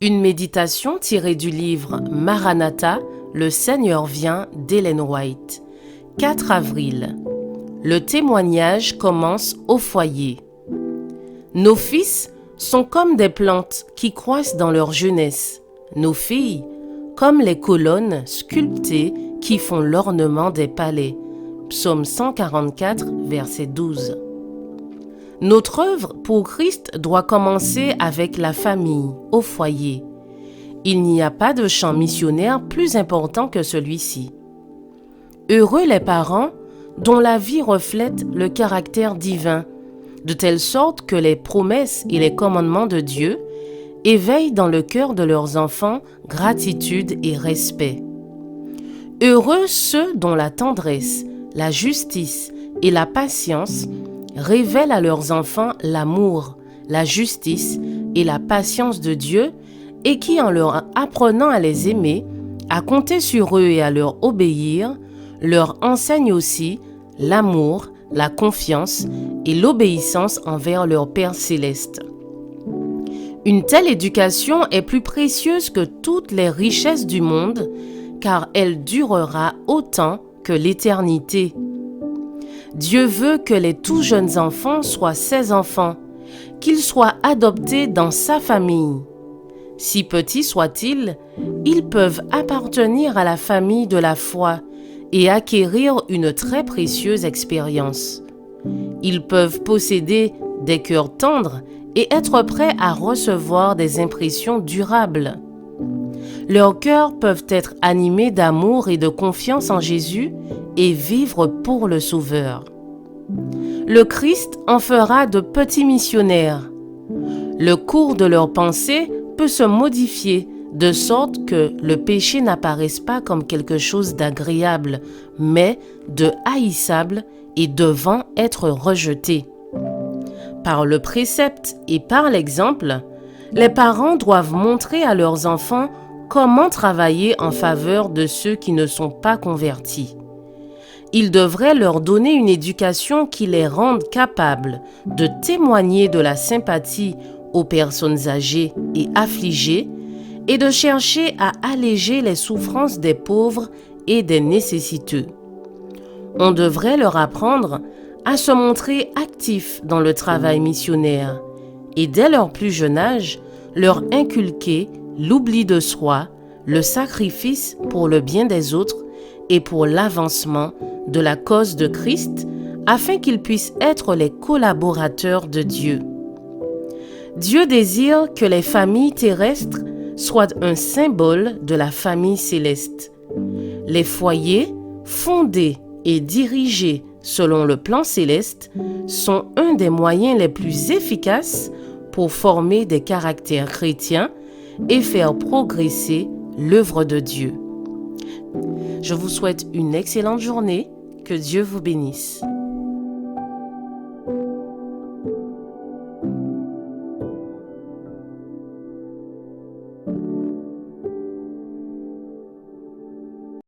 Une méditation tirée du livre Maranatha, le Seigneur vient d'Ellen White. 4 avril. Le témoignage commence au foyer. Nos fils sont comme des plantes qui croissent dans leur jeunesse. Nos filles, comme les colonnes sculptées qui font l'ornement des palais. Psaume 144, verset 12. Notre œuvre pour Christ doit commencer avec la famille, au foyer. Il n'y a pas de champ missionnaire plus important que celui-ci. Heureux les parents dont la vie reflète le caractère divin, de telle sorte que les promesses et les commandements de Dieu éveillent dans le cœur de leurs enfants gratitude et respect. Heureux ceux dont la tendresse, la justice et la patience révèlent à leurs enfants l'amour, la justice et la patience de Dieu et qui, en leur apprenant à les aimer, à compter sur eux et à leur obéir, leur enseignent aussi l'amour, la confiance et l'obéissance envers leur Père céleste. Une telle éducation est plus précieuse que toutes les richesses du monde, car elle durera autant que l'éternité. Dieu veut que les tout jeunes enfants soient ses enfants, qu'ils soient adoptés dans sa famille. Si petits soient-ils, ils peuvent appartenir à la famille de la foi et acquérir une très précieuse expérience. Ils peuvent posséder des cœurs tendres et être prêts à recevoir des impressions durables. Leurs cœurs peuvent être animés d'amour et de confiance en Jésus et vivre pour le Sauveur. Le Christ en fera de petits missionnaires. Le cours de leurs pensées peut se modifier de sorte que le péché n'apparaisse pas comme quelque chose d'agréable, mais de haïssable et devant être rejeté. Par le précepte et par l'exemple, les parents doivent montrer à leurs enfants comment travailler en faveur de ceux qui ne sont pas convertis. Ils devraient leur donner une éducation qui les rende capables de témoigner de la sympathie aux personnes âgées et affligées et de chercher à alléger les souffrances des pauvres et des nécessiteux. On devrait leur apprendre à se montrer actifs dans le travail missionnaire et dès leur plus jeune âge, leur inculquer l'oubli de soi, le sacrifice pour le bien des autres et pour l'avancement de la cause de Christ afin qu'ils puissent être les collaborateurs de Dieu. Dieu désire que les familles terrestres soient un symbole de la famille céleste. Les foyers, fondés et dirigés selon le plan céleste, sont un des moyens les plus efficaces pour former des caractères chrétiens et faire progresser l'œuvre de Dieu. Je vous souhaite une excellente journée. Que Dieu vous bénisse.